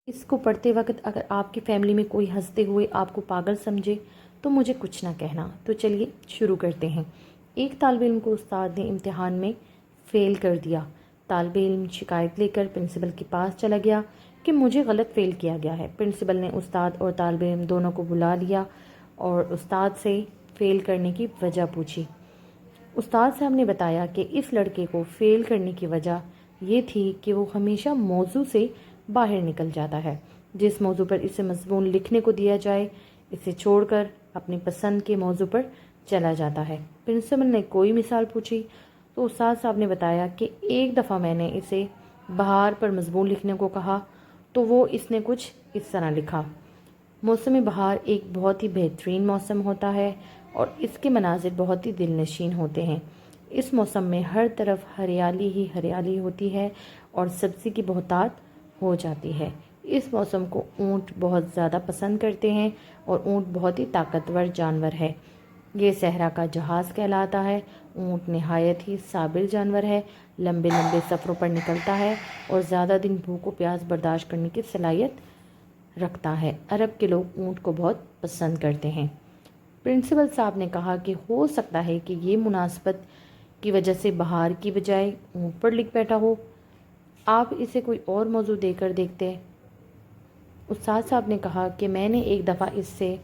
اس کو پڑھتے وقت اگر آپ کی فیملی میں کوئی ہنستے ہوئے آپ کو پاگل سمجھے تو مجھے کچھ نہ کہنا۔ تو چلیے شروع کرتے ہیں۔ ایک طالب علم کو استاد نے امتحان میں فیل کر دیا۔ طالب علم شکایت لے کر پرنسپل کے پاس چلا گیا کہ مجھے غلط فیل کیا گیا ہے۔ پرنسپل نے استاد اور طالب علم دونوں کو بلا لیا اور استاد سے فیل کرنے کی وجہ پوچھی۔ استاد صاحب نے بتایا کہ اس لڑکے کو فیل کرنے کی وجہ یہ تھی کہ وہ ہمیشہ موضوع سے باہر نکل جاتا ہے۔ جس موضوع پر اسے مضمون لکھنے کو دیا جائے اسے چھوڑ کر اپنی پسند کے موضوع پر چلا جاتا ہے۔ پرنسپل نے کوئی مثال پوچھی تو استاد صاحب نے بتایا کہ ایک دفعہ میں نے اسے بہار پر مضمون لکھنے کو کہا تو وہ اس نے کچھ اس طرح لکھا: موسم بہار ایک بہت ہی بہترین موسم ہوتا ہے اور اس کے مناظر بہت ہی دل نشین ہوتے ہیں۔ اس موسم میں ہر طرف ہریالی ہی ہریالی ہوتی ہے اور سبزی کی بہتات ہو جاتی ہے۔ اس موسم کو اونٹ بہت زیادہ پسند کرتے ہیں اور اونٹ بہت ہی طاقتور جانور ہے۔ یہ صحرا کا جہاز کہلاتا ہے۔ اونٹ نہایت ہی صابر جانور ہے، لمبے لمبے سفروں پر نکلتا ہے اور زیادہ دن بھوک و پیاس برداشت کرنے کی صلاحیت رکھتا ہے۔ عرب کے لوگ اونٹ کو بہت پسند کرتے ہیں۔ پرنسپل صاحب نے کہا کہ ہو سکتا ہے کہ یہ مناسبت کی وجہ سے بہار کی بجائے اونٹ پر لکھ بیٹھا ہو، آپ اسے کوئی اور موضوع دے کر دیکھتے۔ استاد صاحب نے کہا کہ میں نے ایک دفعہ اس سے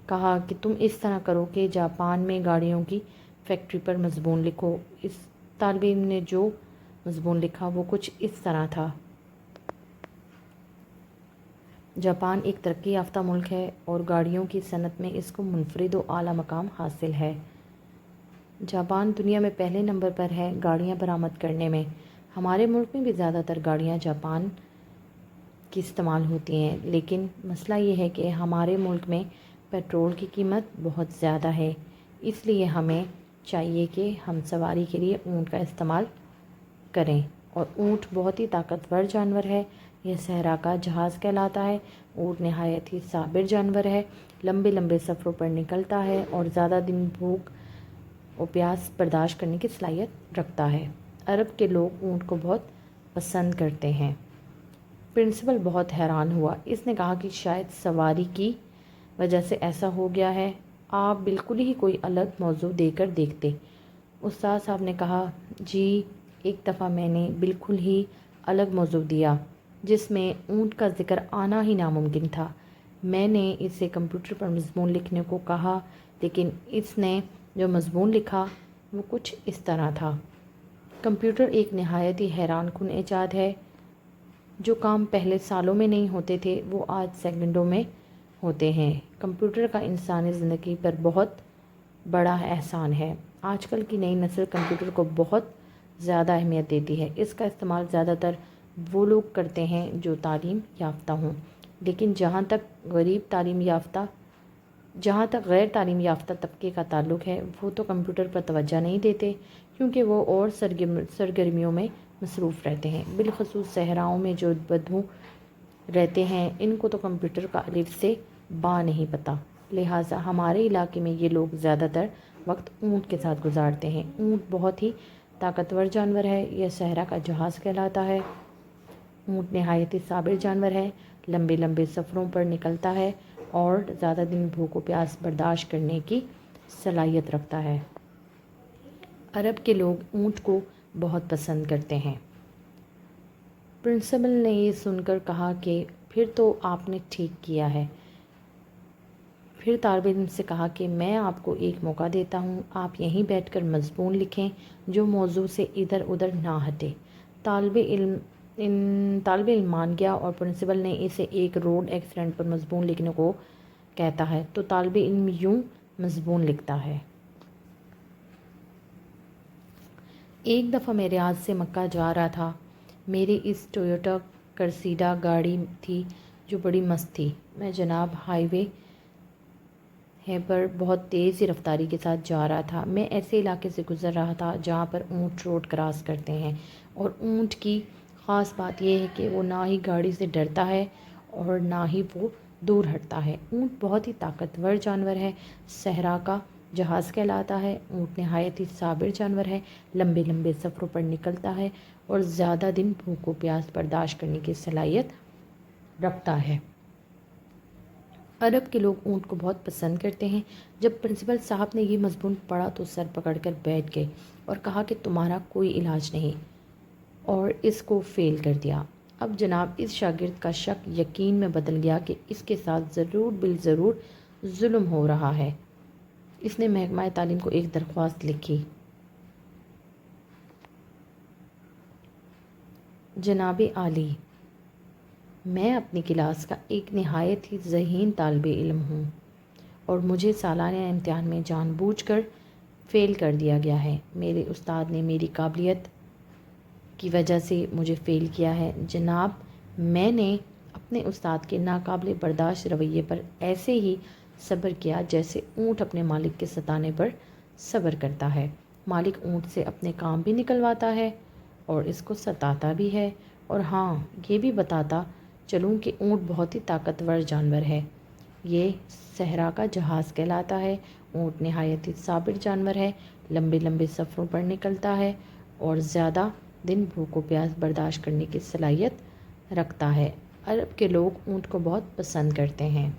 کہا کہ تم اس طرح کرو کہ جاپان میں گاڑیوں کی فیکٹری پر مضمون لکھو۔ اس طالب علم نے جو مضمون لکھا وہ کچھ اس طرح تھا: جاپان ایک ترقی یافتہ ملک ہے اور گاڑیوں کی صنعت میں اس کو منفرد و اعلیٰ مقام حاصل ہے۔ جاپان دنیا میں پہلے نمبر پر ہے گاڑیاں برآمد کرنے میں۔ ہمارے ملک میں بھی زیادہ تر گاڑیاں جاپان کی استعمال ہوتی ہیں، لیکن مسئلہ یہ ہے کہ ہمارے ملک میں پیٹرول کی قیمت بہت زیادہ ہے، اس لیے ہمیں چاہیے کہ ہم سواری کے لیے اونٹ کا استعمال کریں، اور اونٹ بہت ہی طاقتور جانور ہے۔ یہ صحرا کا جہاز کہلاتا ہے۔ اونٹ نہایت ہی صابر جانور ہے، لمبے لمبے سفروں پر نکلتا ہے اور زیادہ دن بھوک و پیاس برداشت کرنے کی صلاحیت رکھتا ہے۔ عرب کے لوگ اونٹ کو بہت پسند کرتے ہیں۔ پرنسپل بہت حیران ہوا۔ اس نے کہا کہ شاید سواری کی وجہ سے ایسا ہو گیا ہے، آپ بالکل ہی کوئی الگ موضوع دے کر دیکھتے۔ استاد صاحب نے کہا جی، ایک دفعہ میں نے بالکل ہی الگ موضوع دیا جس میں اونٹ کا ذکر آنا ہی ناممکن تھا۔ میں نے اسے کمپیوٹر پر مضمون لکھنے کو کہا، لیکن اس نے جو مضمون لکھا وہ کچھ اس طرح تھا: کمپیوٹر ایک نہایت ہی حیران کن ایجاد ہے۔ جو کام پہلے سالوں میں نہیں ہوتے تھے وہ آج سیکنڈوں میں ہوتے ہیں۔ کمپیوٹر کا انسانی زندگی پر بہت بڑا احسان ہے۔ آج کل کی نئی نسل کمپیوٹر کو بہت زیادہ اہمیت دیتی ہے۔ اس کا استعمال زیادہ تر وہ لوگ کرتے ہیں جو تعلیم یافتہ ہوں، لیکن جہاں تک غیر تعلیم یافتہ طبقے کا تعلق ہے وہ تو کمپیوٹر پر توجہ نہیں دیتے، کیونکہ وہ اور سرگرمیوں میں مصروف رہتے ہیں۔ بالخصوص صحراؤں میں جو بدو رہتے ہیں، ان کو تو کمپیوٹر کا الف سے با نہیں پتہ، لہٰذا ہمارے علاقے میں یہ لوگ زیادہ تر وقت اونٹ کے ساتھ گزارتے ہیں۔ اونٹ بہت ہی طاقتور جانور ہے۔ یہ صحرا کا جہاز کہلاتا ہے۔ اونٹ نہایت ہی صابر جانور ہے، لمبے لمبے سفروں پر نکلتا ہے اور زیادہ دن بھوک و پیاس برداشت کرنے کی صلاحیت رکھتا ہے۔ عرب کے لوگ اونٹ کو بہت پسند کرتے ہیں۔ پرنسپل نے یہ سن کر کہا کہ پھر تو آپ نے ٹھیک کیا ہے۔ پھر طالب علم سے کہا کہ میں آپ کو ایک موقع دیتا ہوں، آپ یہیں بیٹھ کر مضمون لکھیں جو موضوع سے ادھر ادھر نہ ہٹے۔ طالب علم مان گیا اور پرنسپل نے اسے ایک روڈ ایکسیڈنٹ پر مضمون لکھنے کو کہتا ہے تو طالب علم یوں مضمون لکھتا ہے: ایک دفعہ میں ریاض سے مکہ جا رہا تھا۔ میری اس ٹویوٹا کرسیڈا گاڑی تھی جو بڑی مست تھی۔ میں جناب ہائی وے پر بہت تیز رفتاری کے ساتھ جا رہا تھا۔ میں ایسے علاقے سے گزر رہا تھا جہاں پر اونٹ روڈ کراس کرتے ہیں، اور اونٹ کی خاص بات یہ ہے کہ وہ نہ ہی گاڑی سے ڈرتا ہے اور نہ ہی وہ دور ہٹتا ہے۔ اونٹ بہت ہی طاقتور جانور ہے، صحرا کا جہاز کہلاتا ہے۔ اونٹ نہایت ہی صابر جانور ہے، لمبے لمبے سفروں پر نکلتا ہے اور زیادہ دن بھوک و پیاس برداشت کرنے کی صلاحیت رکھتا ہے۔ عرب کے لوگ اونٹ کو بہت پسند کرتے ہیں۔ جب پرنسپل صاحب نے یہ مضمون پڑھا تو سر پکڑ کر بیٹھ گئے اور کہا کہ تمہارا کوئی علاج نہیں، اور اس کو فیل کر دیا۔ اب جناب اس شاگرد کا شک یقین میں بدل گیا کہ اس کے ساتھ ضرور بالضرور ظلم ہو رہا ہے۔ اس نے محکمہ تعلیم کو ایک درخواست لکھی۔ جناب عالی، میں اپنی کلاس کا ایک نہایت ہی ذہین طالب علم ہوں اور مجھے سالانہ امتحان میں جان بوجھ کر فیل کر دیا گیا ہے۔ میرے استاد نے میری قابلیت کی وجہ سے مجھے فیل کیا ہے۔ جناب، میں نے اپنے استاد کے ناقابل برداشت رویے پر ایسے ہی صبر کیا جیسے اونٹ اپنے مالک کے ستانے پر صبر کرتا ہے۔ مالک اونٹ سے اپنے کام بھی نکلواتا ہے اور اس کو ستاتا بھی ہے، اور ہاں یہ بھی بتاتا چلوں کہ اونٹ بہت ہی طاقتور جانور ہے۔ یہ صحرا کا جہاز کہلاتا ہے۔ اونٹ نہایت ہی صابر جانور ہے، لمبے لمبے سفروں پر نکلتا ہے اور زیادہ دن بھوک و پیاس برداشت کرنے کی صلاحیت رکھتا ہے۔ عرب کے لوگ اونٹ کو بہت پسند کرتے ہیں۔